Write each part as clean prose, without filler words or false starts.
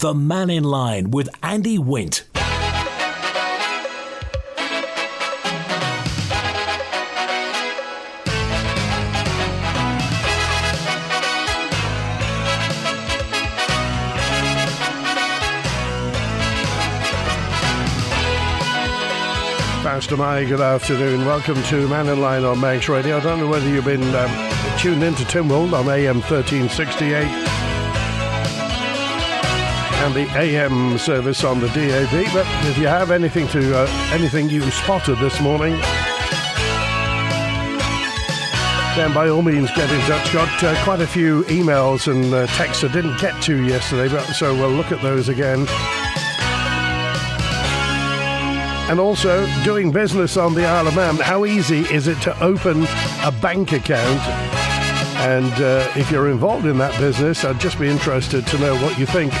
The Mannin Line with Andy Wint. Pastor Mai, good afternoon. Welcome to Mannin Line on Manx Radio. I don't know whether you've been tuned into Tynwald on AM 1368 and the AM service on the DAB, but if you have anything you spotted this morning, then by all means get in touch. Got quite a few emails and texts I didn't get to yesterday, so we'll look at those again. And also, doing business on the Isle of Man, how easy is it to open a bank account? And if you're involved in that business, I'd just be interested to know what you think.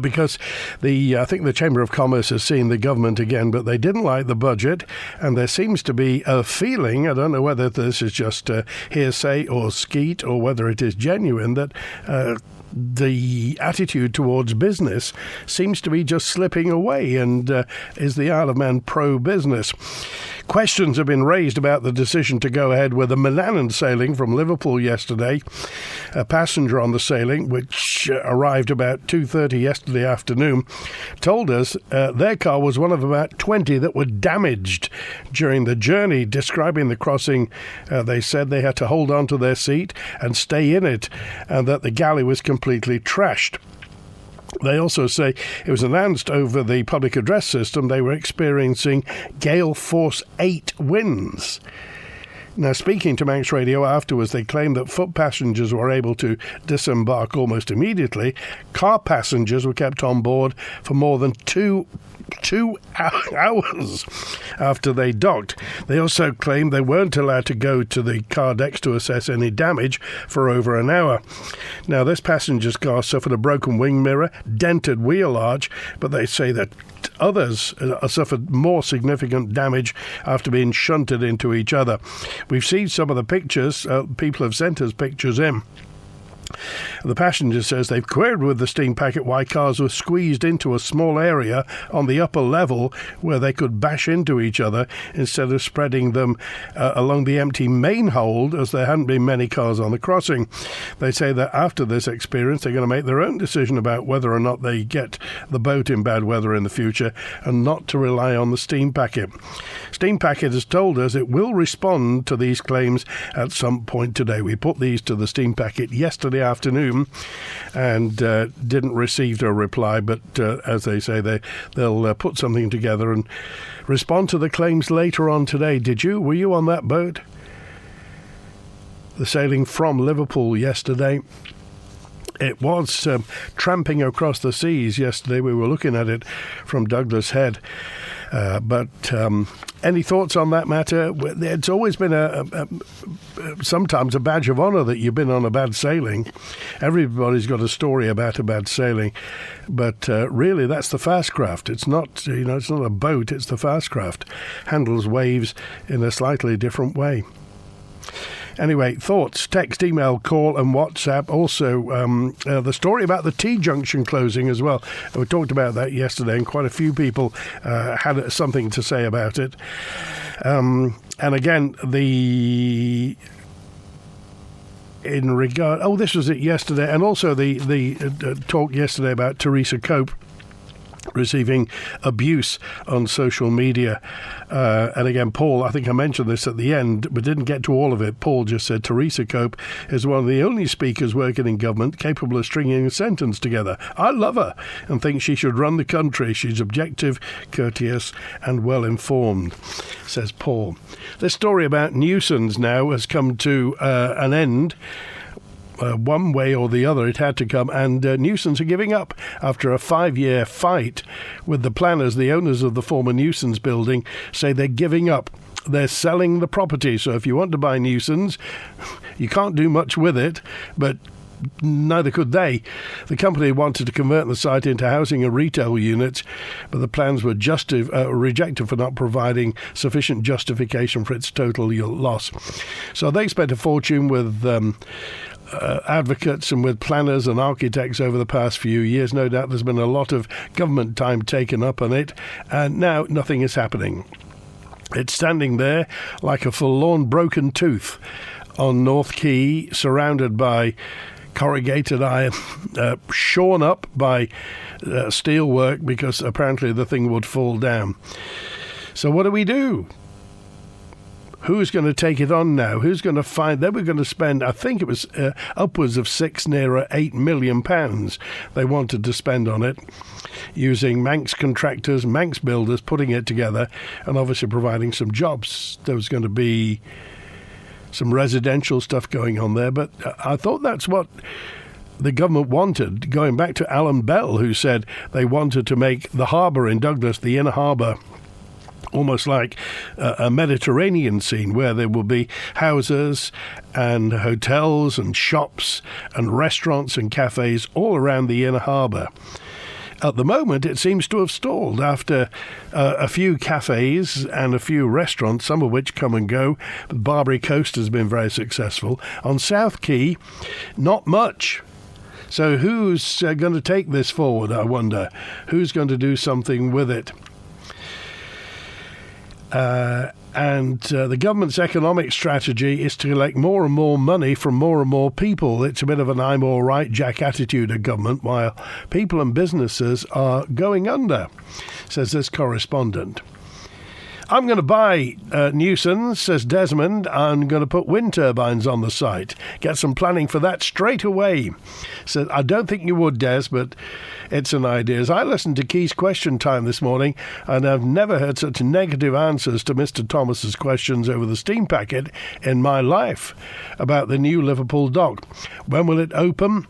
Because I think the Chamber of Commerce has seen the government again, but they didn't like the budget, and there seems to be a feeling, I don't know whether this is just hearsay or skeet or whether it is genuine, that the attitude towards business seems to be just slipping away, and is the Isle of Man pro-business? Questions have been raised about the decision to go ahead with a Manannan sailing from Liverpool yesterday. A passenger on the sailing, which arrived about 2:30 yesterday afternoon, told us their car was one of about 20 that were damaged during the journey. Describing the crossing, they said they had to hold on to their seat and stay in it, and that the galley was completely trashed. They also say it was announced over the public address system they were experiencing gale force 8 winds. Now, speaking to Manx Radio afterwards, they claimed that foot passengers were able to disembark almost immediately. Car passengers were kept on board for more than two hours after they docked. They also claimed they weren't allowed to go to the car decks to assess any damage for over an hour. Now, this passenger's car suffered a broken wing mirror, dented wheel arch, but they say that others suffered more significant damage after being shunted into each other. We've seen some of the pictures. People have sent us pictures in. The passenger says they've queried with the steam packet why cars were squeezed into a small area on the upper level where they could bash into each other instead of spreading them along the empty main hold, as there hadn't been many cars on the crossing. They say that after this experience they're going to make their own decision about whether or not they get the boat in bad weather in the future and not to rely on the steam packet. Steam packet has told us it will respond to these claims at some point today. We put these to the steam packet yesterday afternoon and didn't receive a reply, but as they say, they'll put something together and respond to the claims later on today. Were you on that boat? The sailing from Liverpool yesterday. It was tramping across the seas yesterday. We were looking at it from Douglas Head. But any thoughts on that matter? It's always been sometimes a badge of honour that you've been on a bad sailing. Everybody's got a story about a bad sailing, but really that's the fast craft. It's not, it's not a boat. It's the fast craft. Handles waves in a slightly different way. Anyway, thoughts, text, email, call and WhatsApp. Also, the story about the Junction closing as well. We talked about that yesterday and quite a few people had something to say about it. And again, this was it yesterday. And also the talk yesterday about Teresa Cope receiving abuse on social media. And again, Paul, I think I mentioned this at the end, but didn't get to all of it. Paul just said Teresa Cope is one of the only speakers working in government capable of stringing a sentence together. I love her and think she should run the country. She's objective, courteous and well informed, says Paul. This story about Newson's now has come to an end. One way or the other it had to come, and Newson's are giving up after a 5-year fight with the planners. The owners of the former Newson's building say they're giving up. They're selling the property, so if you want to buy Newson's, you can't do much with it, but neither could they. The company wanted to convert the site into housing and retail units, but the plans were rejected for not providing sufficient justification for its total loss. So they spent a fortune with advocates and with planners and architects over the past few years. No doubt there's been a lot of government time taken up on it, and now nothing is happening. It's standing there like a forlorn broken tooth on North Quay, surrounded by corrugated iron, shorn up by steel work, because apparently the thing would fall down. So what do we do? Who's going to take it on now? Who's going to find? They were going to spend, I think it was upwards of nearer £8 million they wanted to spend on it, using Manx contractors, Manx builders, putting it together, and obviously providing some jobs. There was going to be some residential stuff going on there, but I thought that's what the government wanted, going back to Alan Bell, who said they wanted to make the harbour in Douglas, the inner harbour, almost like a Mediterranean scene, where there will be houses and hotels and shops and restaurants and cafes all around the inner harbour. At the moment, it seems to have stalled after a few cafes and a few restaurants, some of which come and go. Barbary Coast has been very successful. On South Quay, not much. So who's going to take this forward, I wonder? Who's going to do something with it? And the government's economic strategy is to collect more and more money from more and more people. It's a bit of an I'm all right, Jack attitude of government, while people and businesses are going under, says this correspondent. I'm going to buy Newson, says Desmond. I'm going to put wind turbines on the site. Get some planning for that straight away. Says, I don't think you would, Des, but it's an idea. As I listened to Key's question time this morning, and I've never heard such negative answers to Mr. Thomas's questions over the steam packet in my life about the new Liverpool dock. When will it open?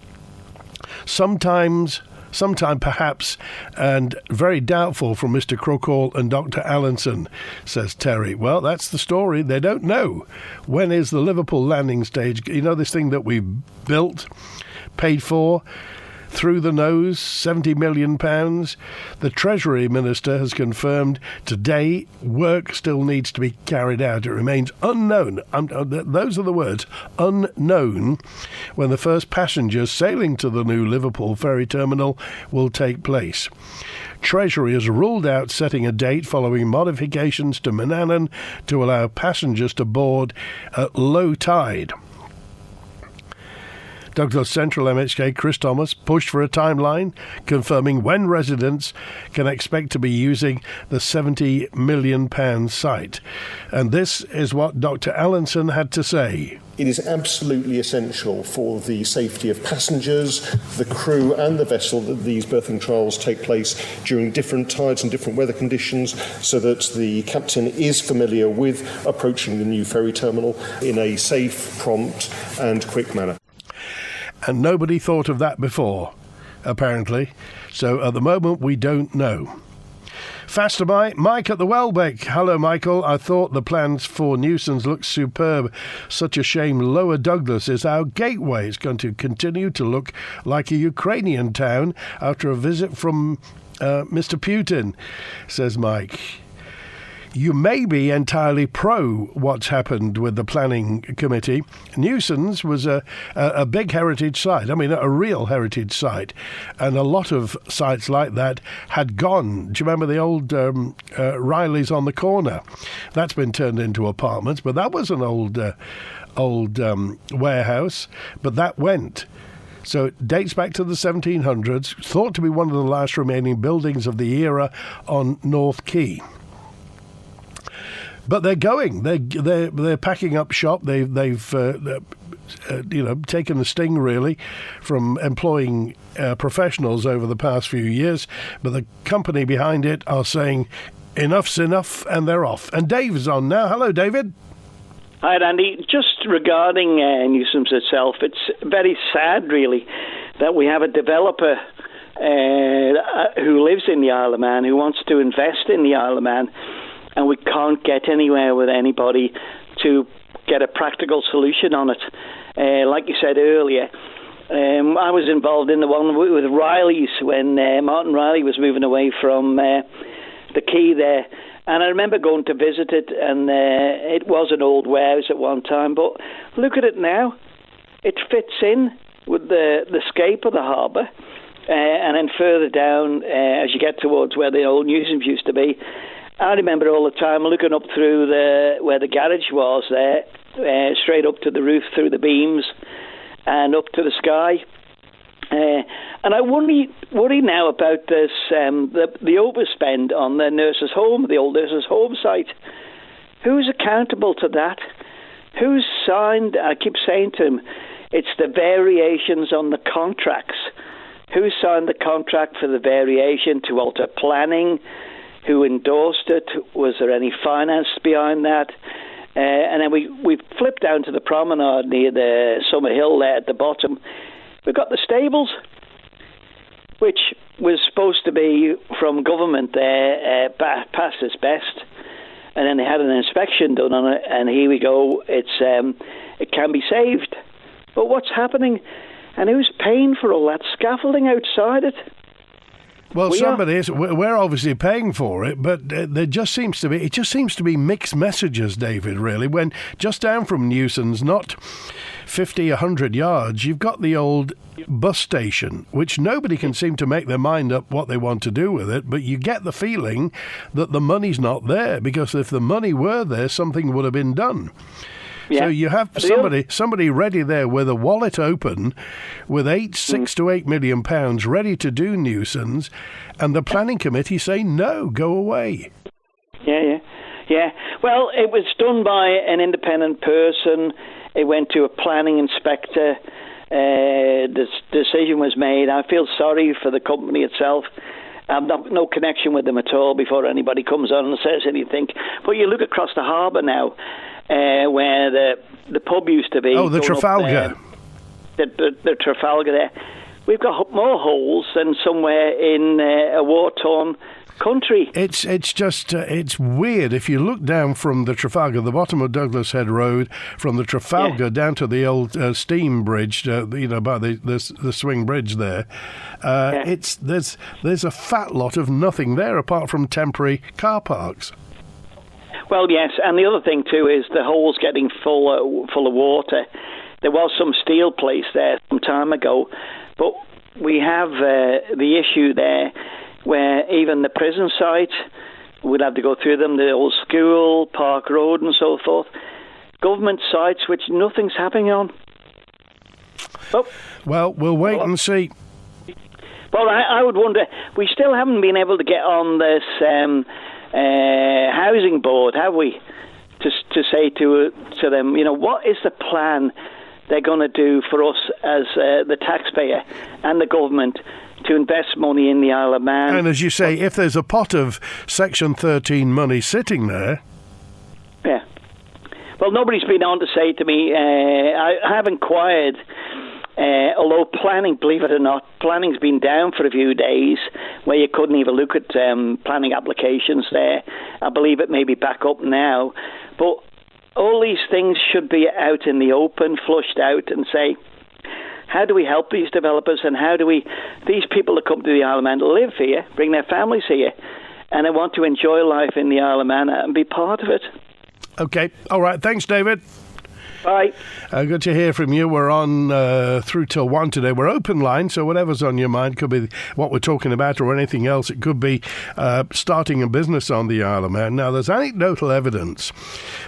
Sometime perhaps, and very doubtful from Mr. Crookall and Dr. Allinson, says Terry. Well, that's the story. They don't know. When is the Liverpool landing stage? You know, this thing that we built, paid for, through the nose, £70 million. The Treasury Minister has confirmed today work still needs to be carried out. It remains unknown, those are the words, unknown, when the first passengers sailing to the new Liverpool ferry terminal will take place. Treasury has ruled out setting a date following modifications to Manannan to allow passengers to board at low tide. Douglas Central MHK Chris Thomas pushed for a timeline, confirming when residents can expect to be using the £70 million site. And this is what Dr. Allinson had to say. It is absolutely essential for the safety of passengers, the crew and the vessel that these berthing trials take place during different tides and different weather conditions, so that the captain is familiar with approaching the new ferry terminal in a safe, prompt and quick manner. And nobody thought of that before, apparently. So at the moment, we don't know. Faster by Mike at the Welbeck. Hello, Michael. I thought the plans for Newson's looked superb. Such a shame Lower Douglas is our gateway. It's going to continue to look like a Ukrainian town after a visit from Mr. Putin, says Mike. You may be entirely pro what's happened with the planning committee. Newson's was a big heritage site, I mean a real heritage site, and a lot of sites like that had gone. Do you remember the old Riley's on the corner? That's been turned into apartments, but that was an old warehouse, but that went. So it dates back to the 1700s, thought to be one of the last remaining buildings of the era on North Quay. But they're going. They're packing up shop. They've taken the sting really from employing professionals over the past few years. But the company behind it are saying enough's enough, and they're off. And Dave's on now. Hello, David. Hi, Andy. Just regarding Newson's itself, it's very sad, really, that we have a developer who lives in the Isle of Man, who wants to invest in the Isle of Man, and we can't get anywhere with anybody to get a practical solution on it. Like you said earlier, I was involved in the one with Riley's when Martin Riley was moving away from the quay there. And I remember going to visit it, and it was an old warehouse at one time. But look at it now. it fits in with the scape of the harbour. And then further down, as you get towards where the old Newson used to be, I remember all the time looking up through where the garage was there, straight up to the roof through the beams and up to the sky. And I worry now about this, the overspend on the nurses' home, the old nurses' home site. Who's accountable to that? Who's signed? I keep saying to him, it's the variations on the contracts. Who signed the contract for the variation to alter planning? Who endorsed it? Was there any finance behind that? And then we flipped down to the promenade near the Summer Hill there at the bottom. We've got the stables, which was supposed to be from government there, past its best. And then they had an inspection done on it, and here we go. It can be saved. But what's happening? And who's paying for all that scaffolding outside it? Well, somebody is. We're obviously paying for it, but it just seems to be mixed messages, David, really. When just down from Newson's, not 50, 100 yards, you've got the old bus station, which nobody can seem to make their mind up what they want to do with it, but you get the feeling that the money's not there, because if the money were there, something would have been done. Yeah. So you have somebody ready there with a wallet open with 6 to 8 million pounds ready to do Newson's, and the planning committee say, no, go away. Yeah. Well, it was done by an independent person. It went to a planning inspector. The decision was made. I feel sorry for the company itself. I've no connection with them at all before anybody comes on and says anything. But you look across the harbour now, where the pub used to be. Oh, the Trafalgar. The Trafalgar there. We've got more holes than somewhere in a war-torn country. It's just it's weird. If you look down from the Trafalgar, the bottom of Douglas Head Road, from the Trafalgar down to the old steam bridge, by the swing bridge there, there's a fat lot of nothing there apart from temporary car parks. Well, yes, and the other thing too is the hole's getting full of water. There was some steel place there some time ago, but we have the issue there where even the prison site, we'd have to go through them, the old school, Park Road and so forth, government sites which nothing's happening on. Oh. Well, we'll wait and see. Well, I would wonder, we still haven't been able to get on this housing board, have we? To say to them, what is the plan they're going to do for us as the taxpayer and the government to invest money in the Isle of Man? And as you say, if there's a pot of Section 13 money sitting there... Yeah. Well, nobody's been on to say to me, I have inquired, although planning, believe it or not, planning's been down for a few days, where you couldn't even look at planning applications there. I believe it may be back up now. But all these things should be out in the open, flushed out, and say, how do we help these developers, and how do these people that come to the Isle of Man live here, bring their families here, and they want to enjoy life in the Isle of Man and be part of it. Okay. All right. Thanks, David. Bye. Good to hear from you. We're on through till 1 today. We're open line, so whatever's on your mind, could be what we're talking about or anything else. It could be starting a business on the Isle of Man. Now, there's anecdotal evidence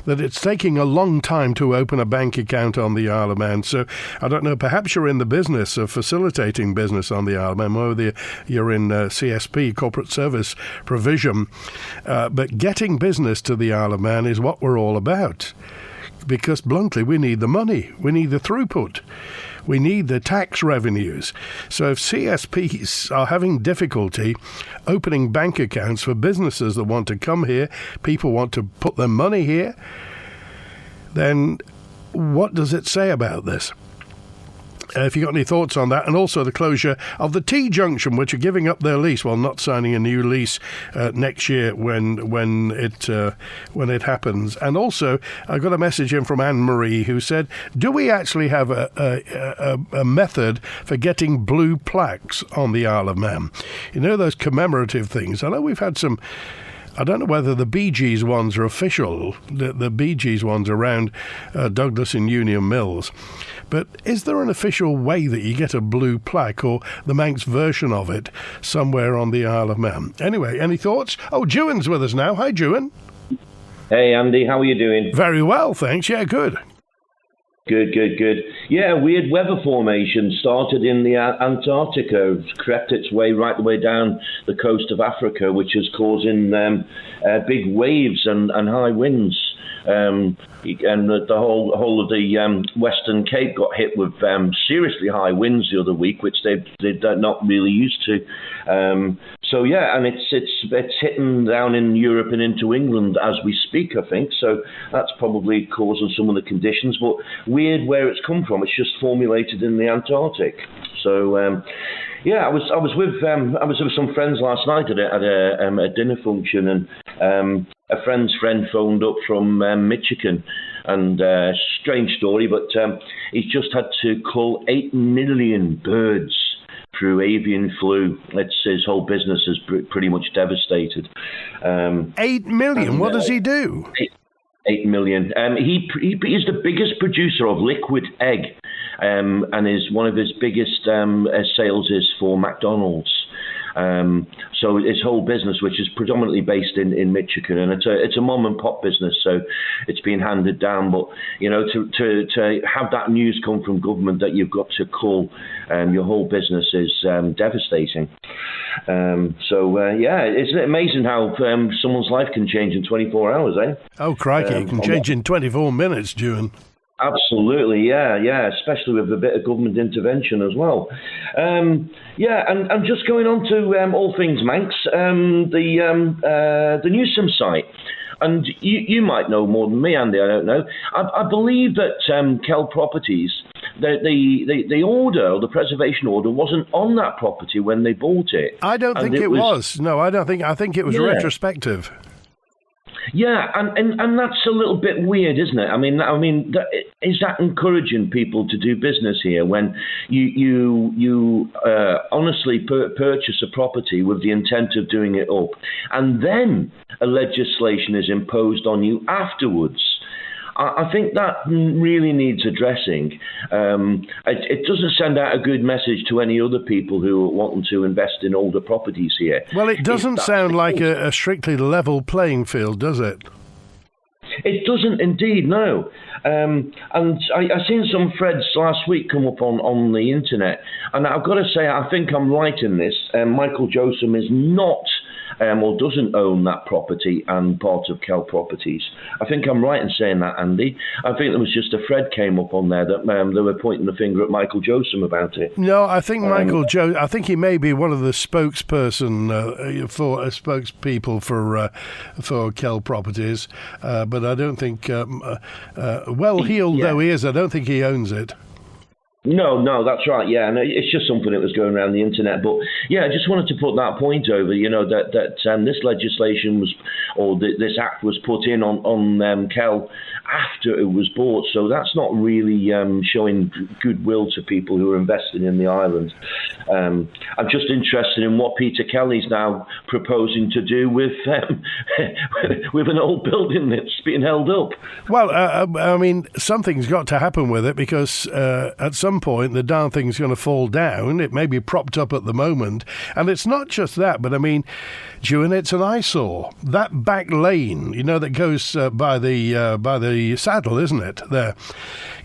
that it's taking a long time to open a bank account on the Isle of Man. So, I don't know, perhaps you're in the business of facilitating business on the Isle of Man, whether you're in CSP, Corporate Service Provision. But getting business to the Isle of Man is what we're all about. Because, bluntly, we need the money. We need the throughput. We need the tax revenues. So if CSPs are having difficulty opening bank accounts for businesses that want to come here, people want to put their money here, then what does it say about this? If you've got any thoughts on that, and also the closure of the Junction, which are giving up their lease, not signing a new lease next year when it happens. And also, I got a message in from Anne-Marie who said, do we actually have a method for getting blue plaques on the Isle of Man? You know, those commemorative things. I know we've had some I don't know whether the Bee Gees ones are official, the Bee Gees ones around Douglas and Union Mills. But is there an official way that you get a blue plaque or the Manx version of it somewhere on the Isle of Man? Anyway, any thoughts? Oh, Juan's with us now. Hi, Juan. Hey, Andy. How are you doing? Very well, thanks. Yeah, good. Good. Yeah, weird weather formation started in the Antarctica, crept its way right the way down the coast of Africa, which is causing big waves and high winds. And the whole of the Western Cape got hit with seriously high winds the other week, which they're not really used to. So yeah, and it's hitting down in Europe and into England as we speak, I think. So that's probably causing some of the conditions. But weird where it's come from. It's just formulated in the Antarctic. So. Yeah, I was with some friends last night at a dinner function, and a friend's friend phoned up from Michigan, and strange story, but he's just had to cull 8 million birds through avian flu. His whole business is pretty much devastated. 8 million. What does he do? 8 million. He is the biggest producer of liquid egg. And one of his biggest sales is for McDonald's. So his whole business, which is predominantly based in Michigan, and it's a mom and pop business, so it's been handed down. But to have that news come from government that you've got to cull your whole business is devastating. Yeah, isn't it amazing how someone's life can change in 24 hours, eh? Oh, crikey, it can change in 24 minutes, Juan. Absolutely, yeah, especially with a bit of government intervention as well. And just going on to all things Manx, the Newson site. And you might know more than me, Andy, I don't know. I believe that Kell Properties, the order, or the preservation order, wasn't on that property when they bought it. I don't think it was. No, I don't think. I think it was retrospective. Yeah, and that's a little bit weird, isn't it? I mean, is that encouraging people to do business here when you honestly purchase a property with the intent of doing it up, and then a legislation is imposed on you afterwards? I think that really needs addressing. It doesn't send out a good message to any other people who are wanting to invest in older properties here. Well, it doesn't sound like a strictly level playing field, does it? It doesn't indeed, no. And I seen some threads last week come up on the internet, and I've got to say, I think I'm right in this. Michael Joseph is not or doesn't own that property and part of Kell Properties. I think I'm right in saying that, Andy. I think there was just a thread came up on there that they were pointing the finger at Michael Joseph about it. No, I think I think he may be one of the spokespeople for Kell Properties, but I don't think, well-heeled though he is, I don't think he owns it. No, that's right. Yeah, and it's just something that was going around the internet. But yeah, I just wanted to put that point over. That this legislation this act was put in on Kell after it was bought. So that's not really showing goodwill to people who are investing in the island. I'm just interested in what Peter Kelly's now proposing to do with with an old building that's being held up. Well, I mean, something's got to happen with it because at some point the darn thing's going to fall down. It may be propped up at the moment, and it's not just that, but I mean, Juan, it's an eyesore. That back lane, that goes by the saddle, isn't it? There,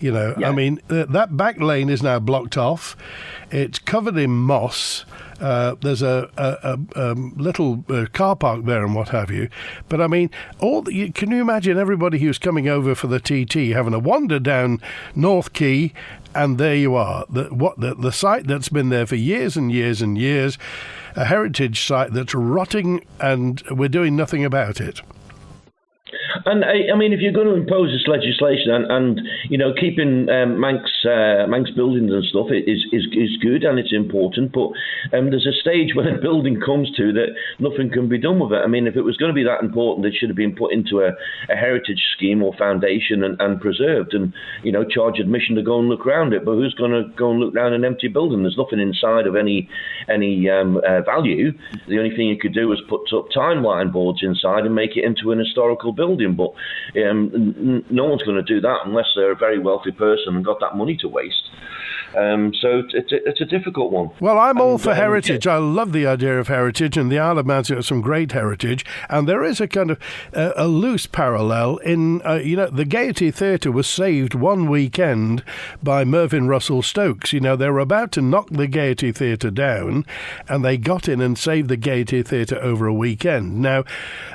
yeah. I mean, that back lane is now blocked off. It's covered in moss. There's a little car park there and what have you. But I mean, can you imagine everybody who's coming over for the TT having a wander down North Quay, and there you are, the site that's been there for years and years and years, a heritage site that's rotting, and we're doing nothing about it. And I mean, if you're going to impose this legislation and keeping Manx buildings and stuff is good and it's important, but there's a stage when a building comes to that nothing can be done with it. I mean, if it was going to be that important, it should have been put into a heritage scheme or foundation and preserved, and charge admission to go and look around it. But who's going to go and look around an empty building? There's nothing inside of any value. The only thing you could do was put up timeline boards inside and make it into an historical building. But no one's going to do that unless they're a very wealthy person and got that money to waste. So it's a difficult one. Well, I'm all for heritage. I love the idea of heritage, and the Isle of Man's got some great heritage. And there is a kind of a loose parallel in, the Gaiety Theatre was saved one weekend by Mervyn Russell Stokes. They were about to knock the Gaiety Theatre down, and they got in and saved the Gaiety Theatre over a weekend. Now,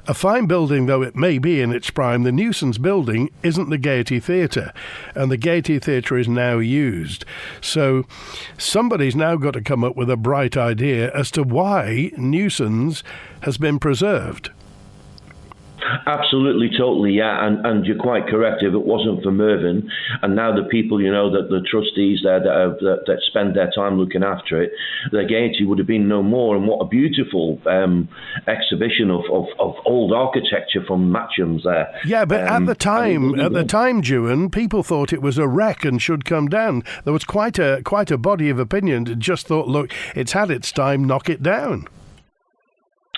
a fine building though it may be in its prime, the Newson's building isn't the Gaiety Theatre, and the Gaiety Theatre is now used. So somebody's now got to come up with a bright idea as to why Newson's has been preserved. Absolutely, totally, yeah, and you're quite correct. If it wasn't for Mervyn, and now the people, that the trustees there that spend their time looking after it, the Gaiety would have been no more. And what a beautiful exhibition of old architecture from Matcham's there. Yeah, but at the time, Ewan, people thought it was a wreck and should come down. There was quite a body of opinion that just thought, look, it's had its time, knock it down.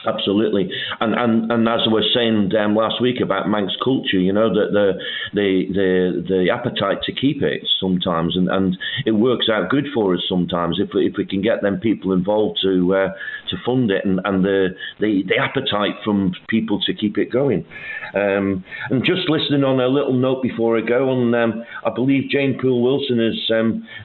Absolutely, and as I was saying last week about Manx culture, the appetite to keep it sometimes, and it works out good for us sometimes if we can get them people involved to fund it, and the appetite from people to keep it going. And just listening on a little note before I go on, I believe Jane Poole Wilson is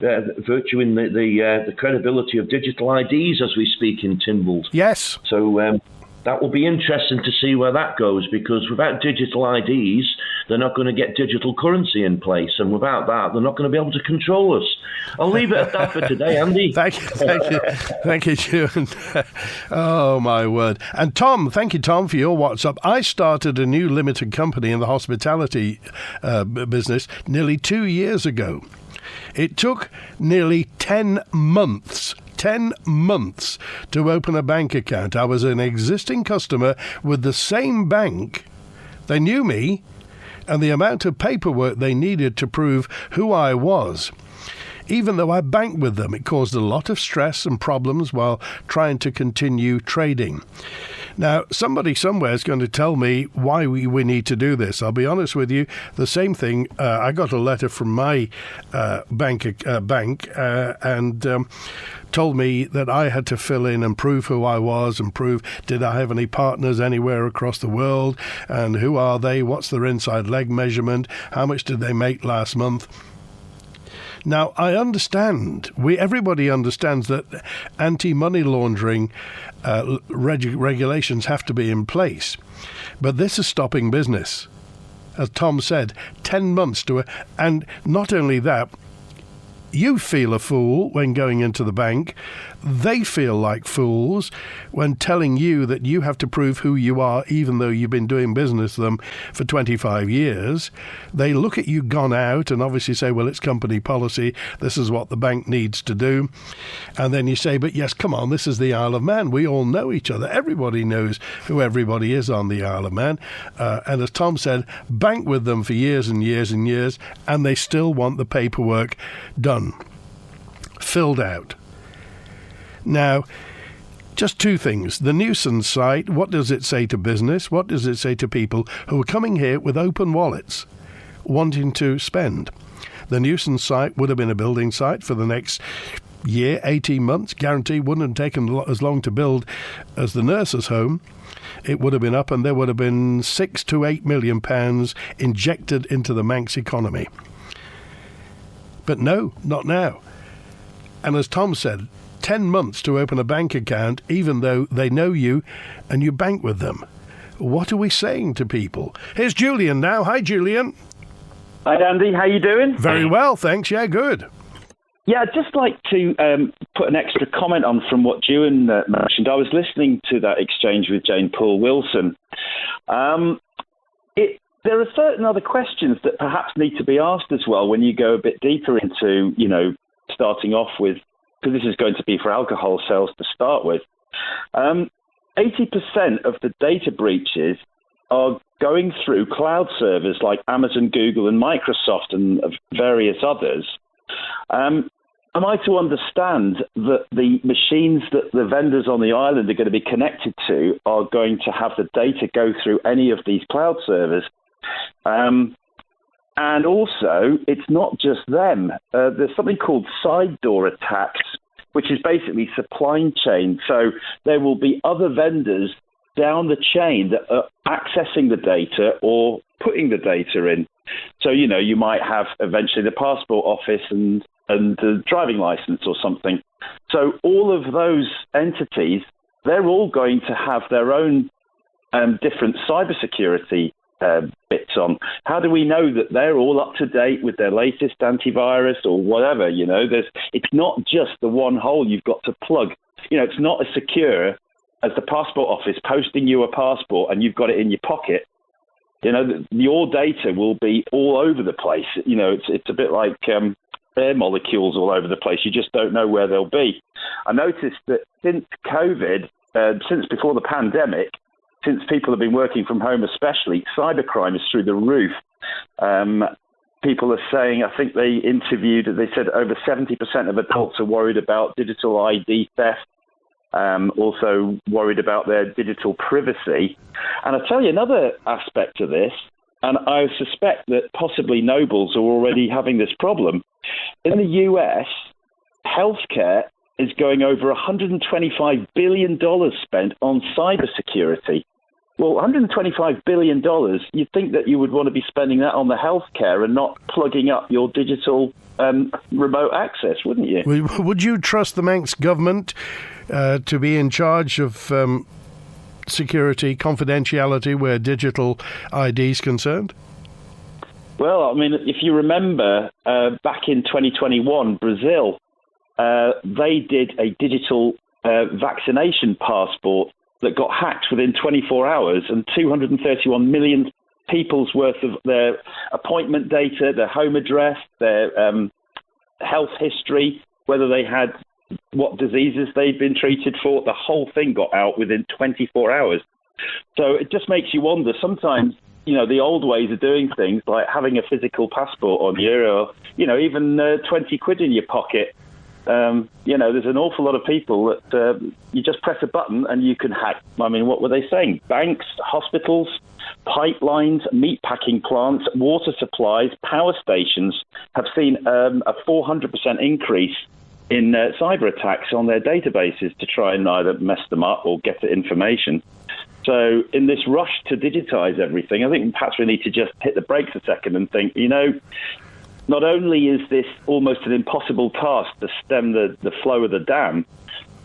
virtuing the credibility of digital IDs as we speak in Tynwald. Yes. So that will be interesting to see where that goes, because without digital IDs, they're not going to get digital currency in place, and without that, they're not going to be able to control us. I'll leave it at that for today, Andy. Thank you, Ewan. Oh, my word. And Tom, thank you, Tom, for your WhatsApp. I started a new limited company in the hospitality business nearly 2 years ago. It took nearly 10 months to open a bank account. I was an existing customer with the same bank. They knew me, and the amount of paperwork they needed to prove who I was. Even though I banked with them, it caused a lot of stress and problems while trying to continue trading. Now, somebody somewhere is going to tell me why we need to do this. I'll be honest with you, the same thing. I got a letter from my bank and told me that I had to fill in and prove who I was and prove did I have any partners anywhere across the world, and who are they, what's their inside leg measurement, how much did they make last month. Now, I understand, everybody understands that anti-money laundering regulations have to be in place, but this is stopping business. As Tom said, 10 months and not only that, you feel a fool when going into the bank. They feel like fools when telling you that you have to prove who you are, even though you've been doing business with them for 25 years. They look at you gone out and obviously say, well, it's company policy. This is what the bank needs to do. And then you say, but yes, come on, this is the Isle of Man. We all know each other. Everybody knows who everybody is on the Isle of Man. And as Tom said, bank with them for years and years and years, and they still want the paperwork done, filled out. Now, just two things. The Newson site, what does it say to business? What does it say to people who are coming here with open wallets, wanting to spend? The Newson site would have been a building site for the next year, 18 months, guaranteed. Wouldn't have taken as long to build as the nurse's home. It would have been up, and there would have been £6 to £8 million injected into the Manx economy. But no, not now. And as Tom said, 10 months to open a bank account, even though they know you and you bank with them. What are we saying to people? Here's Julian now. Hi, Julian. Hi, Andy. How you doing? Very well, thanks. Yeah, good. Yeah, I'd just like to put an extra comment on from what Ewan mentioned. I was listening to that exchange with Jane Poole Wilson. there are certain other questions that perhaps need to be asked as well when you go a bit deeper into, starting off with, because this is going to be for alcohol sales to start with. 80% of the data breaches are going through cloud servers like Amazon, Google, and Microsoft and various others. Am I to understand that the machines that the vendors on the island are going to be connected to are going to have the data go through any of these cloud servers? And also, it's not just them. There's something called side door attacks, which is basically supply chain. So there will be other vendors down the chain that are accessing the data or putting the data in. So, you might have eventually the passport office and the driving license or something. So all of those entities, they're all going to have their own different cybersecurity bits on. How do we know that they're all up to date with their latest antivirus or whatever? It's not just the one hole you've got to plug. It's not as secure as the passport office posting you a passport and you've got it in your pocket. Your data will be all over the place. It's a bit like air molecules all over the place. You just don't know where they'll be. I noticed that since COVID, since before the pandemic, since people have been working from home especially, cybercrime is through the roof. People are saying, I think they said over 70% of adults are worried about digital ID theft, also worried about their digital privacy. And I'll tell you another aspect of this, and I suspect that possibly Nobles are already having this problem. In the US, healthcare is going over $125 billion spent on cybersecurity. Well, $125 billion, you'd think that you would want to be spending that on the healthcare and not plugging up your digital remote access, wouldn't you? Would you trust the Manx government to be in charge of security, confidentiality where digital ID is concerned? Well, I mean, if you remember, back in 2021, Brazil, they did a digital vaccination passport that got hacked within 24 hours, and 231 million people's worth of their appointment data, their home address, their health history, whether they had what diseases they'd been treated for, the whole thing got out within 24 hours. So it just makes you wonder. Sometimes, the old ways of doing things, like having a physical passport on you, or, even 20 quid in your pocket. There's an awful lot of people that you just press a button and you can hack. I mean, what were they saying? Banks, hospitals, pipelines, meatpacking plants, water supplies, power stations have seen a 400% increase in cyber attacks on their databases to try and either mess them up or get the information. So in this rush to digitize everything, I think perhaps we need to just hit the brakes a second and think, not only is this almost an impossible task to stem the flow of the dam,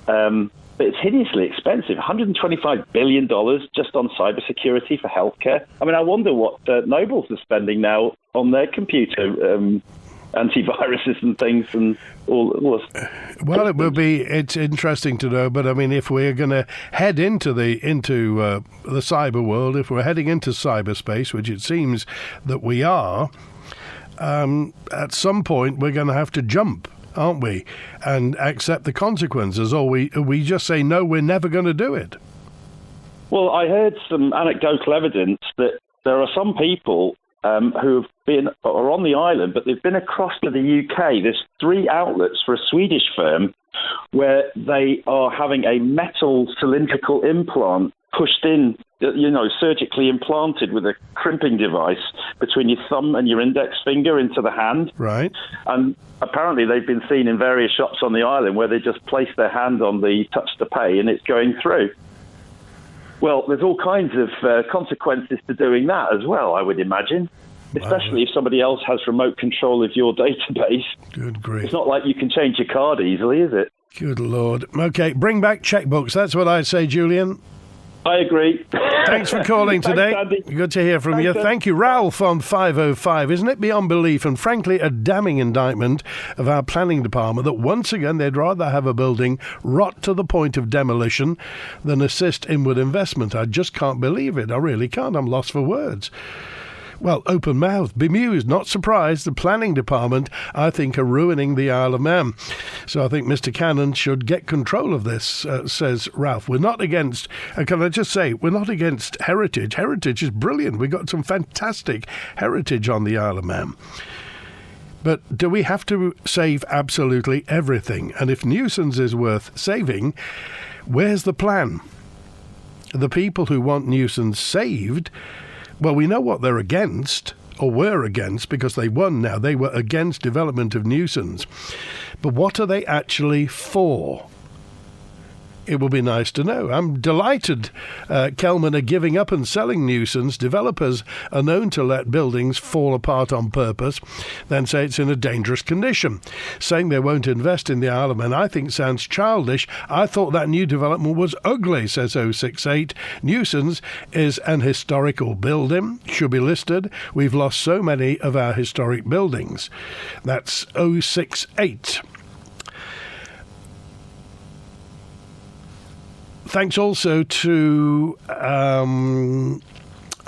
but it's hideously expensive. $125 billion just on cybersecurity for healthcare. I mean, I wonder what Nobles are spending now on their computer antiviruses and things and all this. Well, it's interesting to know, but I mean, if we're going to head into the cyber world, if we're heading into cyberspace, which it seems that we are, at some point we're going to have to jump, aren't we, and accept the consequences, or we just say, no, we're never going to do it. Well, I heard some anecdotal evidence that there are some people who are on the island, but they've been across to the UK. There's 3 outlets for a Swedish firm where they are having a metal cylindrical implant pushed in, surgically implanted with a crimping device between your thumb and your index finger into the hand. Right. And apparently they've been seen in various shops on the island where they just place their hand on the touch to pay and it's going through. Well, there's all kinds of consequences to doing that as well, I would imagine, especially if somebody else has remote control of your database. Good grief. It's not like you can change your card easily, is it? Good Lord. Okay, bring back checkbooks. That's what I'd say, Julian. I agree. Thanks for calling today. Thanks, Andy. Good to hear from you. Thank you. Ralph on 505. Isn't it beyond belief and frankly a damning indictment of our planning department that once again they'd rather have a building rot to the point of demolition than assist inward investment? I just can't believe it. I really can't. I'm lost for words. Well, open-mouthed, bemused, not surprised. The planning department, I think, are ruining the Isle of Man. So I think Mr. Cannon should get control of this, says Ralph. We're not against, can I just say, we're not against heritage. Heritage is brilliant. We've got some fantastic heritage on the Isle of Man. But do we have to save absolutely everything? And if Newson's is worth saving, where's the plan? The people who want Newson's saved, well, we know what they're against, or were against, because they won now. They were against development of Newson's. But what are they actually for? It will be nice to know. I'm delighted Kelman are giving up and selling Newson's. Developers are known to let buildings fall apart on purpose, then say it's in a dangerous condition. Saying they won't invest in the Isle of Man, I think, sounds childish. I thought that new development was ugly, says 068. Newson's is an historical building, should be listed. We've lost so many of our historic buildings. That's 068. Thanks also to, I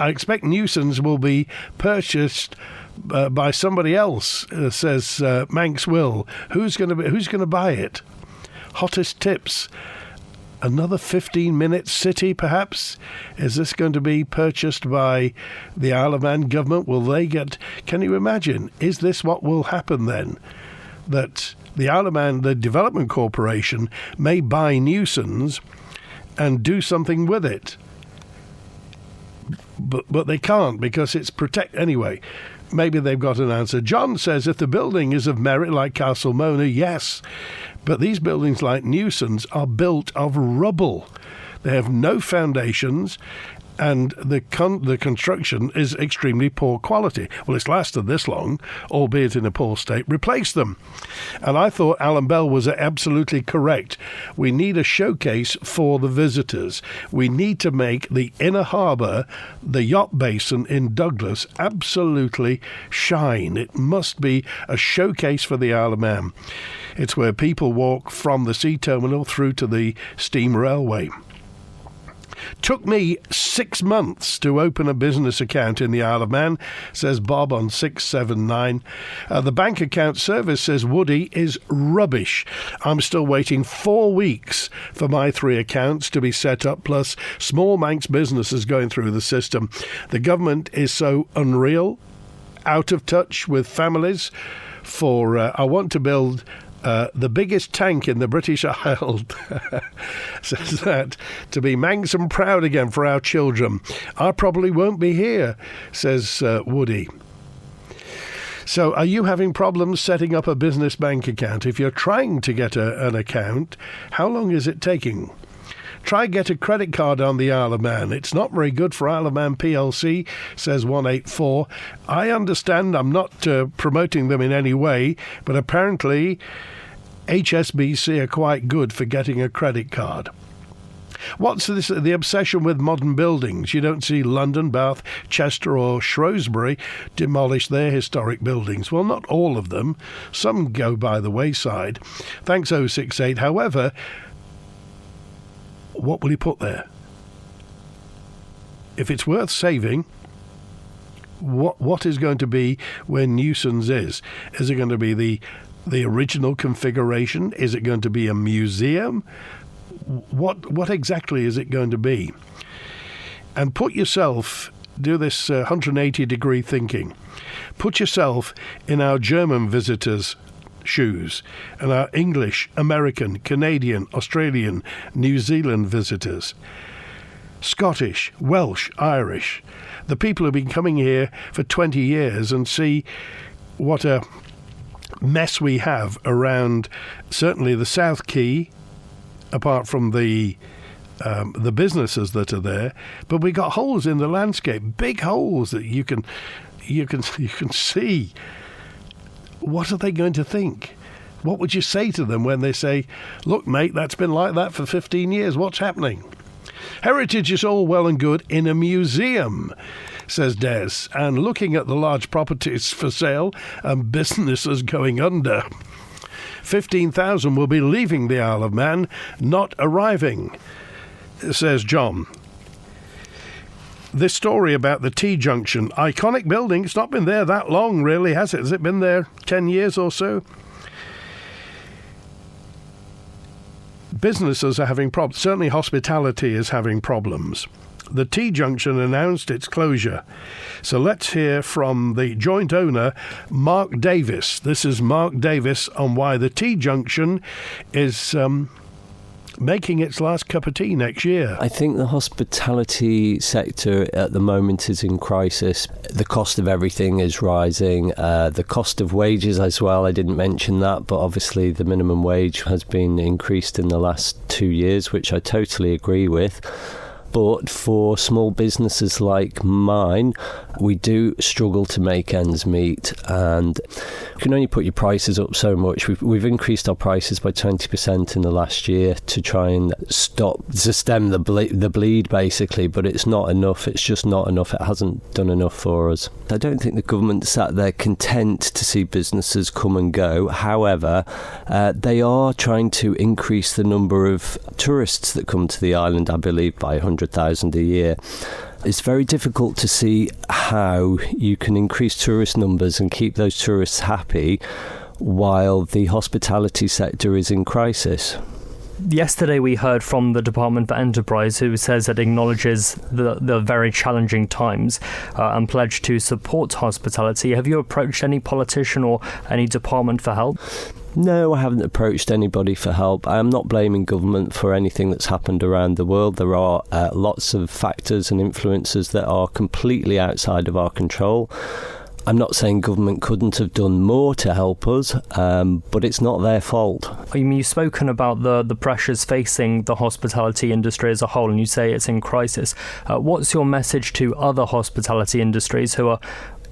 expect Newson's will be purchased by somebody else, says Manx Will. Who's going to buy it? Hottest tips. Another 15-minute city, perhaps? Is this going to be purchased by the Isle of Man government? Will they get... Can you imagine? Is this what will happen then? That the Isle of Man, the Development Corporation, may buy Newson's and do something with it. But they can't, because it's anyway, maybe they've got an answer. John says if the building is of merit like Castle Mona, yes. But these buildings like Newson's are built of rubble. They have no foundations, and the construction is extremely poor quality. Well, it's lasted this long, albeit in a poor state. Replace them. And I thought Alan Bell was absolutely correct. We need a showcase for the visitors. We need to make the inner harbour, the yacht basin in Douglas, absolutely shine. It must be a showcase for the Isle of Man. It's where people walk from the sea terminal through to the steam railway. Took me 6 months to open a business account in the Isle of Man, says Bob on 679. The bank account service, says Woody, is rubbish. I'm still waiting 4 weeks for my 3 accounts to be set up, plus small Manx businesses going through the system. The government is so unreal, out of touch with families. I want to build... the biggest tank in the British Isles, says that, to be Manx and proud again for our children. I probably won't be here, says Woody. So are you having problems setting up a business bank account? If you're trying to get an account, how long is it taking? Try get a credit card on the Isle of Man. It's not very good for Isle of Man PLC, says 184. I understand, I'm not promoting them in any way, but apparently HSBC are quite good for getting a credit card. What's this? The obsession with modern buildings. You don't see London, Bath, Chester or Shrewsbury demolish their historic buildings. Well, not all of them. Some go by the wayside. Thanks 068. However, what will he put there? If it's worth saving, what is going to be where Newson's is? Is it going to be the original configuration? Is it going to be a museum? What exactly is it going to be? And put yourself, do this 180-degree thinking. Put yourself in our German visitors' shoes and our English, American, Canadian, Australian, New Zealand visitors. Scottish, Welsh, Irish. The people who've been coming here for 20 years and see what a mess we have around certainly the South Quay, apart from the businesses that are there, but we got holes in the landscape, big holes that you can see. What are they going to think? What would you say to them when they say, look, mate, that's been like that for 15 years. What's happening? Heritage is all well and good in a museum, says Des, and looking at the large properties for sale and businesses going under. 15,000 will be leaving the Isle of Man, not arriving, says John. this story about the T Junction, iconic building. It's not been there that long, really, has it? Has it been there 10 years or so? Businesses are having problems. Certainly hospitality is having problems. The T Junction announced its closure. So let's hear from the joint owner, Mark Davis. This is Mark Davis on why the T Junction is making its last cup of tea next year. I think the hospitality sector at the moment is in crisis. The cost of everything is rising. The cost of wages as well. I didn't mention that, but obviously the minimum wage has been increased in the last 2 years, which I totally agree with. But for small businesses like mine, we do struggle to make ends meet, and you can only put your prices up so much. We've increased our prices by 20% in the last year to try and stem the bleed, basically, but it's not enough. It's just not enough. It hasn't done enough for us. I don't think the government sat there content to see businesses come and go. However, they are trying to increase the number of tourists that come to the island, I believe, by 100,000 a year. It's very difficult to see how you can increase tourist numbers and keep those tourists happy while the hospitality sector is in crisis. Yesterday we heard from the Department for Enterprise, who says it acknowledges the very challenging times and pledged to support hospitality. Have you approached any politician or any department for help? No, I haven't approached anybody for help. I am not blaming government for anything that's happened around the world. There are lots of factors and influences that are completely outside of our control. I'm not saying government couldn't have done more to help us, but it's not their fault. You've spoken about the pressures facing the hospitality industry as a whole, and you say it's in crisis. What's your message to other hospitality industries who are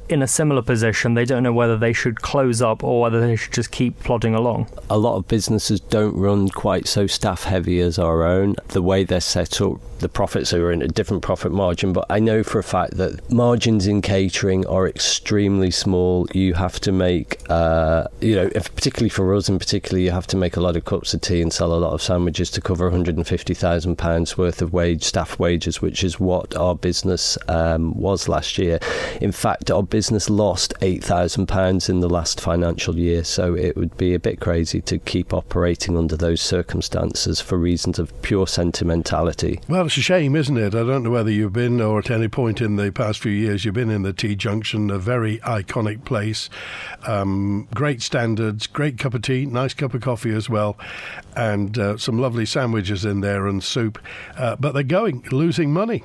in a similar position? They don't know whether they should close up or whether they should just keep plodding along. A lot of businesses don't run quite so staff heavy as our own. The way they're set up, the profits are in a different profit margin, but I know for a fact that margins in catering are extremely small. You have to make, particularly for us in particular, you have to make a lot of cups of tea and sell a lot of sandwiches to cover £150,000 worth of staff wages, which is what our business was last year. In fact, our business lost £8,000 in the last financial year, so it would be a bit crazy to keep operating under those circumstances for reasons of pure sentimentality. Well, it's a shame, isn't it? I don't know whether you've been, or at any point in the past few years, you've been in the T Junction, a very iconic place. Great standards, great cup of tea, nice cup of coffee as well, and some lovely sandwiches in there and soup. But they're losing money.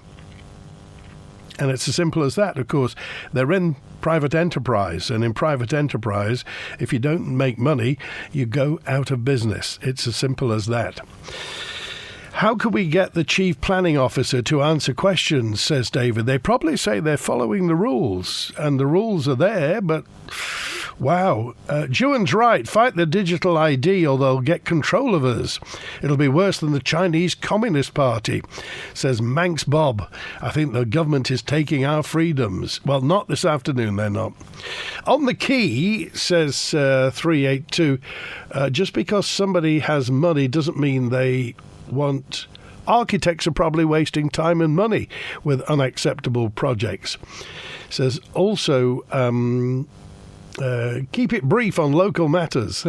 And it's as simple as that. Of course, they're in private enterprise, and in private enterprise, if you don't make money, you go out of business. It's as simple as that. How could we get the chief planning officer to answer questions, says David. They probably say they're following the rules, and the rules are there, but wow. Juan's right. Fight the digital ID or they'll get control of us. It'll be worse than the Chinese Communist Party, says Manx Bob. I think the government is taking our freedoms. Well, not this afternoon, they're not. On the key, says 382, just because somebody has money doesn't mean they want. Architects are probably wasting time and money with unacceptable projects. Says also, keep it brief on local matters.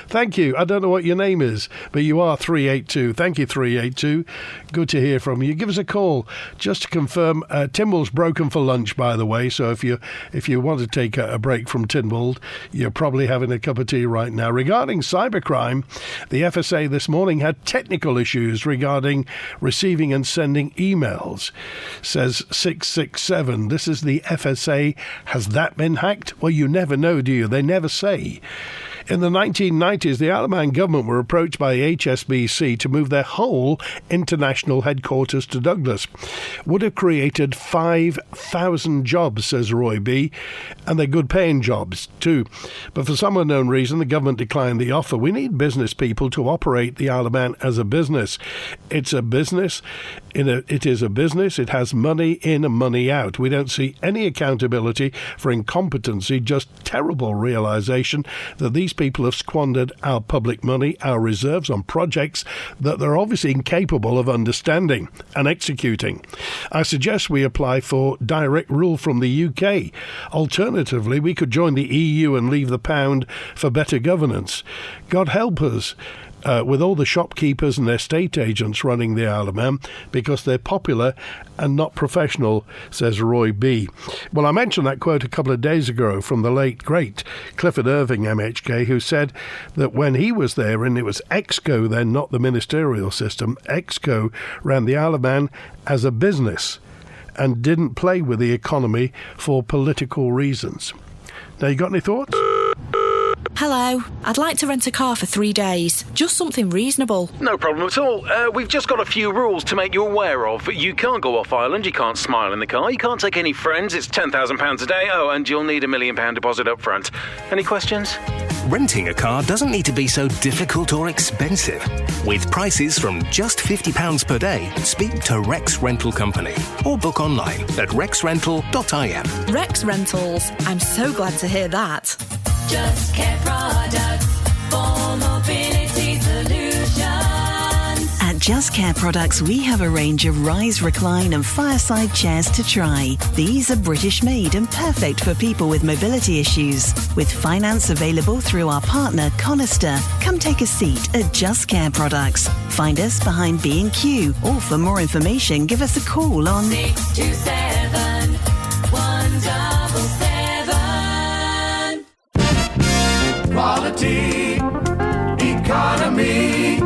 Thank you. I don't know what your name is, but you are 382. Thank you, 382. Good to hear from you. Give us a call just to confirm. Tynwald's broken for lunch, by the way, so if you want to take a break from Tynwald, you're probably having a cup of tea right now. Regarding cybercrime, the FSA this morning had technical issues regarding receiving and sending emails, says 667. This is the FSA. Has that been hacked? Well, you never know, do you? They never say. In the 1990s, the Isle of Man government were approached by HSBC to move their whole international headquarters to Douglas. Would have created 5,000 jobs, says Roy B., and they're good-paying jobs too. But for some unknown reason, the government declined the offer. We need business people to operate the Isle of Man as a business. It's a business. It is a business. It has money in and money out. We don't see any accountability for incompetency, just terrible realization that these people have squandered our public money, our reserves on projects that they're obviously incapable of understanding and executing. I suggest we apply for direct rule from the UK. Alternatively, we could join the EU and leave the pound for better governance. God help us. With all the shopkeepers and estate agents running the Isle of Man because they're popular and not professional, says Roy B. Well, I mentioned that quote a couple of days ago from the late, great Clifford Irving, MHK, who said that when he was there, and it was EXCO then, not the ministerial system, EXCO ran the Isle of Man as a business and didn't play with the economy for political reasons. Now, you got any thoughts? Hello, I'd like to rent a car for 3 days. Just something reasonable. No problem at all. We've just got a few rules to make you aware of. You can't go off island, you can't smile in the car, you can't take any friends, it's £10,000 a day, and you'll need £1 million deposit up front. Any questions? Renting a car doesn't need to be so difficult or expensive. With prices from just £50 per day, speak to Rex Rental Company or book online at rexrental.im. Rex Rentals. I'm so glad to hear that. Just Care Products for mobility solutions. At Just Care Products, we have a range of rise, recline and fireside chairs to try. These are British made and perfect for people with mobility issues. With finance available through our partner Conister, come take a seat at Just Care Products. Find us behind B&Q, or for more information, give us a call on 627 177. Quality, economy,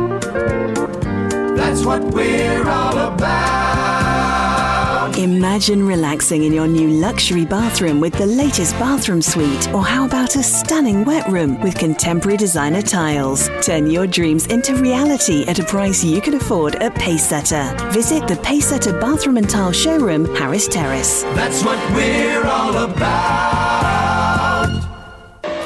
that's what we're all about. Imagine relaxing in your new luxury bathroom with the latest bathroom suite. Or how about a stunning wet room with contemporary designer tiles? Turn your dreams into reality at a price you can afford at Pacesetter. Visit the Pacesetter Bathroom and Tile Showroom, Harris Terrace. That's what we're all about.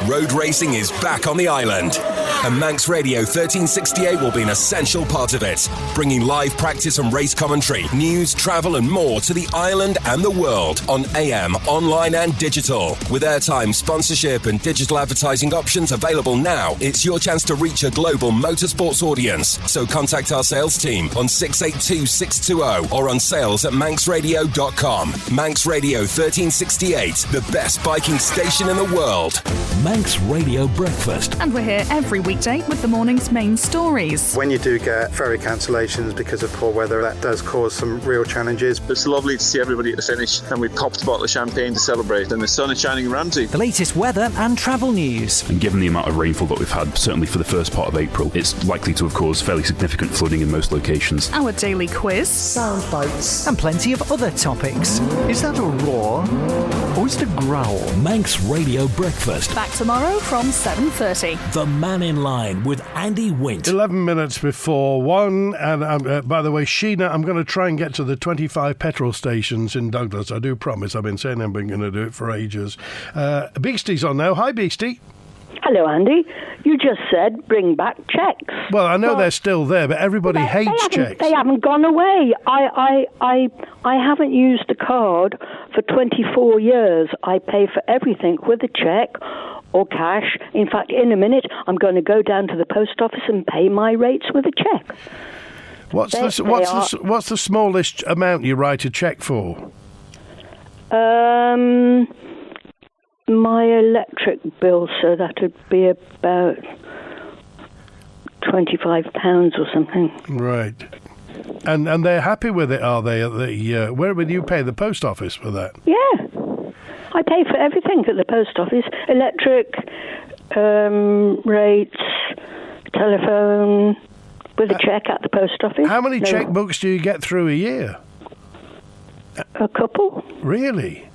Road racing is back on the island, and Manx Radio 1368 will be an essential part of it, bringing live practice and race commentary, news, travel and more to the island and the world on AM, online and digital. With airtime, sponsorship and digital advertising options available now, it's your chance to reach a global motorsports audience. So contact our sales team on 682 620 or on sales at manxradio.com. Manx Radio 1368, the best biking station in the world. Manx Radio Breakfast. And we're here every weekday with the morning's main stories. When you do get ferry cancellations because of poor weather, that does cause some real challenges. It's lovely to see everybody at the finish, and we popped a bottle of champagne to celebrate, and the sun is shining in Ramsey. The latest weather and travel news. And given the amount of rainfall that we've had, certainly for the first part of April, it's likely to have caused fairly significant flooding in most locations. Our daily quiz. Sound bites. And plenty of other topics. Is that a roar? Or is it a growl? Manx Radio Breakfast. Back tomorrow from 7:30. The Mannin Line with Andy Wint. 11 minutes before 1. And by the way, Sheena, I'm going to try and get to the 25 petrol stations in Douglas. I do promise. I've been saying I'm going to do it for ages. Beastie's on now. Hi, Beastie. Hello, Andy. You just said bring back cheques. Well, I know they're still there, but everybody hates cheques. They haven't gone away. I haven't used a card for 24 years. I pay for everything with a cheque or cash. In fact, in a minute, I'm going to go down to the post office and pay my rates with a cheque. What's the smallest amount you write a cheque for? My electric bill, so that would be about £25 or something. Right. And they're happy with it, are they? At the where would you pay the post office for that? Yeah, I pay for everything at the post office: electric, rates, telephone, with a cheque at the post office. How many chequebooks do you get through a year? A couple. Really?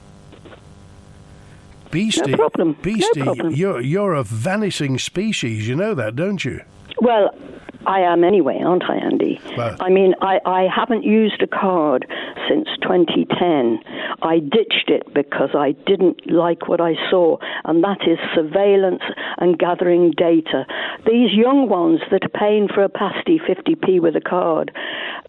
Beastie, no problem. Beastie, no problem. You're a vanishing species. You know that, don't you? Well, I am anyway, aren't I, Andy? Well, I mean, I haven't used a card since 2010. I ditched it because I didn't like what I saw, and that is surveillance and gathering data. These young ones that are paying for a pasty 50p with a card,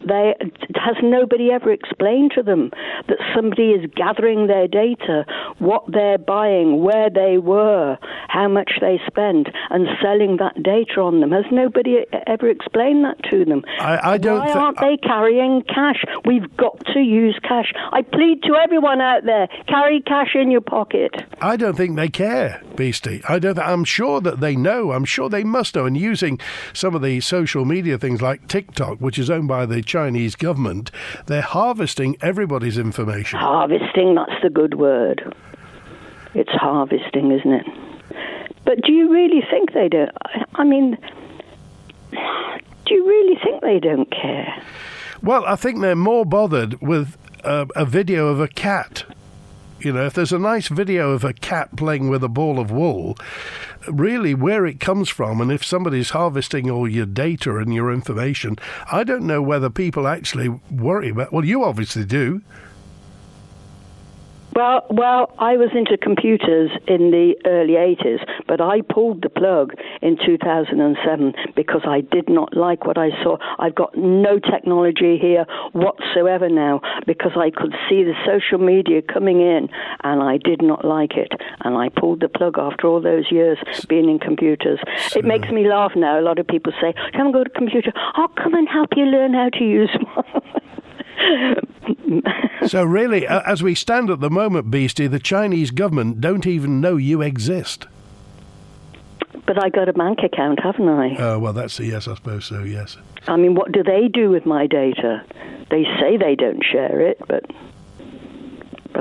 has nobody ever explained to them that somebody is gathering their data, what they're buying, where they were, how much they spent, and selling that data on them? Has nobody ever explained that to them? I don't. Why aren't they carrying cash? We've got to use cash. I plead to everyone out there: carry cash in your pocket. I don't think they care, Beastie. I'm sure that they know. I'm sure they must know. And using some of the social media things like TikTok, which is owned by the Chinese government, they're harvesting everybody's information. Harvesting, that's the good word. It's harvesting, isn't it? But do you really think they don't? I mean, do you really think they don't care? Well, I think they're more bothered with a video of a cat. You know, if there's a nice video of a cat playing with a ball of wool, really where it comes from, and if somebody's harvesting all your data and your information, I don't know whether people actually worry about. Well, you obviously do. Well, I was into computers in the early 80s, but I pulled the plug in 2007 because I did not like what I saw. I've got no technology here whatsoever now because I could see the social media coming in and I did not like it. And I pulled the plug after all those years being in computers. It makes me laugh now. A lot of people say, come and go to a computer. I'll come and help you learn how to use one. So really, as we stand at the moment, Beastie, the Chinese government don't even know you exist. But I got a bank account, haven't I? Well, that's a yes, I suppose so, yes. I mean, what do they do with my data? They say they don't share it, but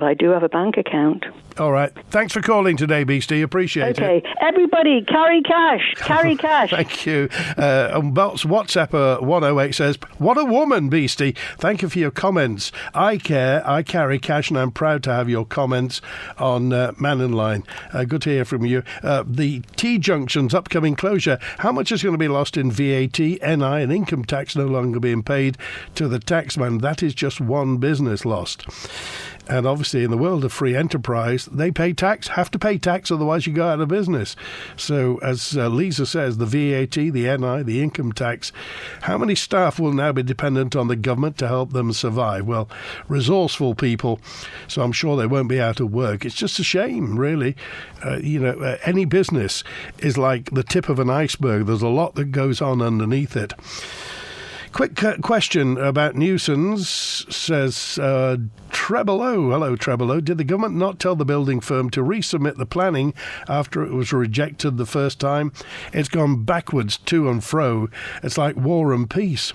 I do have a bank account. All right. Thanks for calling today, Beastie. Appreciate it. Okay. Everybody, carry cash. Carry cash. Thank you. WhatsApp 108 says, what a woman, Beastie. Thank you for your comments. I care. I carry cash, and I'm proud to have your comments on Mannin Line. Good to hear from you. The T-Junction's upcoming closure. How much is going to be lost in VAT, NI, and income tax no longer being paid to the taxman? That is just one business lost. And obviously, in the world of free enterprise, they pay tax, have to pay tax, otherwise you go out of business. So, as Lisa says, the VAT, the NI, the income tax, how many staff will now be dependent on the government to help them survive? Well, resourceful people, so I'm sure they won't be out of work. It's just a shame, really. Any business is like the tip of an iceberg. There's a lot that goes on underneath it. Quick question about Newson's, says Trebolo. Hello, Trebolo. Did the government not tell the building firm to resubmit the planning after it was rejected the first time? It's gone backwards to and fro. It's like war and peace.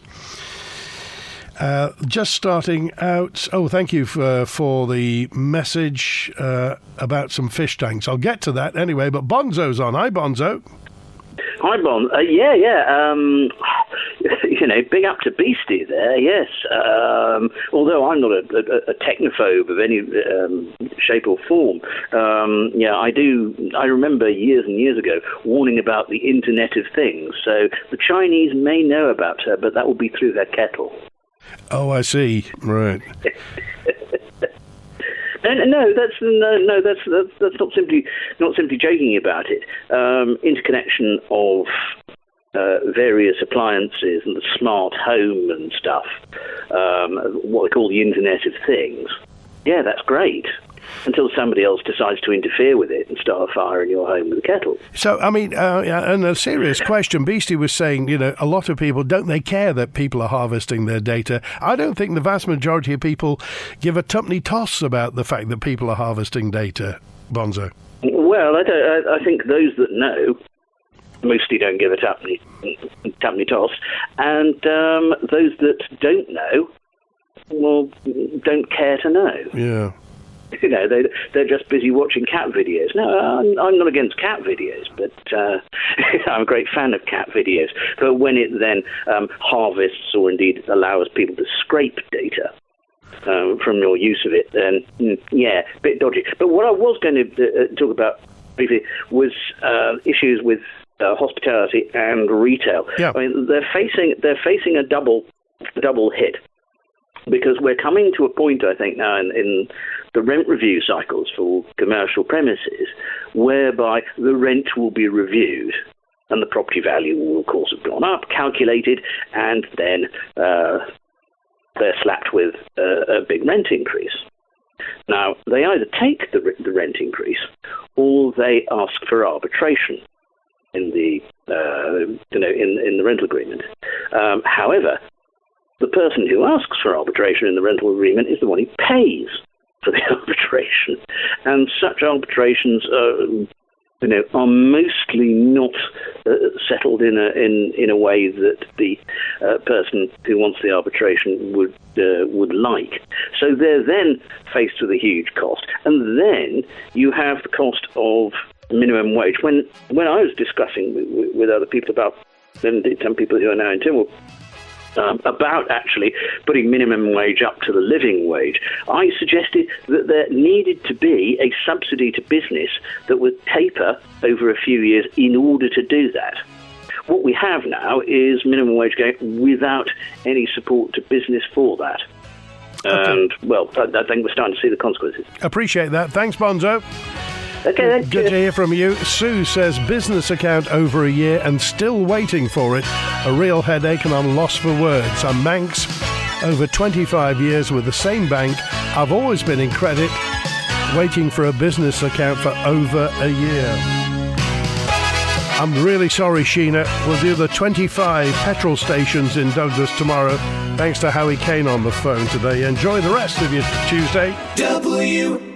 Just starting out. Oh, thank you for the message about some fish tanks. I'll get to that anyway, but Bonzo's on. Hi, Bonzo. Hi, Bon. Big up to Beastie there, yes. Although I'm not a technophobe of any shape or form, I remember years and years ago warning about the Internet of Things. So the Chinese may know about her, but that will be through her kettle. Oh, I see. Right. No, that's not simply joking about it. Interconnection of various appliances and the smart home and stuff, what they call the Internet of Things. Yeah, that's great. Until somebody else decides to interfere with it and start a fire in your home with a kettle. So, I mean, and a serious question, Beastie was saying, a lot of people, don't they care that people are harvesting their data? I don't think the vast majority of people give a tuppenny toss about the fact that people are harvesting data, Bonzo. Well, I think those that know mostly don't give a tuppenny toss, and those that don't know, well, don't care to know. Yeah. They're just busy watching cat videos. No, I'm not against cat videos, but I'm a great fan of cat videos. But when it then harvests or indeed allows people to scrape data from your use of it, then, a bit dodgy. But what I was going to talk about briefly was issues with hospitality and retail. Yeah. I mean, they're facing a double hit. because we're coming to a point, I think, now in the rent review cycles for commercial premises, whereby the rent will be reviewed and the property value will, of course, have gone up, calculated, and then they're slapped with a big rent increase. Now, they either take the rent increase or they ask for arbitration in the in the rental agreement. However, the person who asks for arbitration in the rental agreement is the one who pays for the arbitration, and such arbitrations are mostly not settled in a way that the person who wants the arbitration would like. So they're then faced with a huge cost, and then you have the cost of minimum wage. When I was discussing with other people about, and some people who are now in Timor, about actually putting minimum wage up to the living wage, I suggested that there needed to be a subsidy to business that would taper over a few years in order to do that. What we have now is minimum wage going without any support to business for that. Okay. And, well, I think we're starting to see the consequences. Appreciate that. Thanks, Bonzo. Okay, then. Good to hear from you. Sue says business account over a year and still waiting for it. A real headache and I'm lost for words. I'm Manx, over 25 years with the same bank. I've always been in credit, waiting for a business account for over a year. I'm really sorry, Sheena. We'll do the 25 petrol stations in Douglas tomorrow. Thanks to Howie Kane on the phone today. Enjoy the rest of your Tuesday. WINT.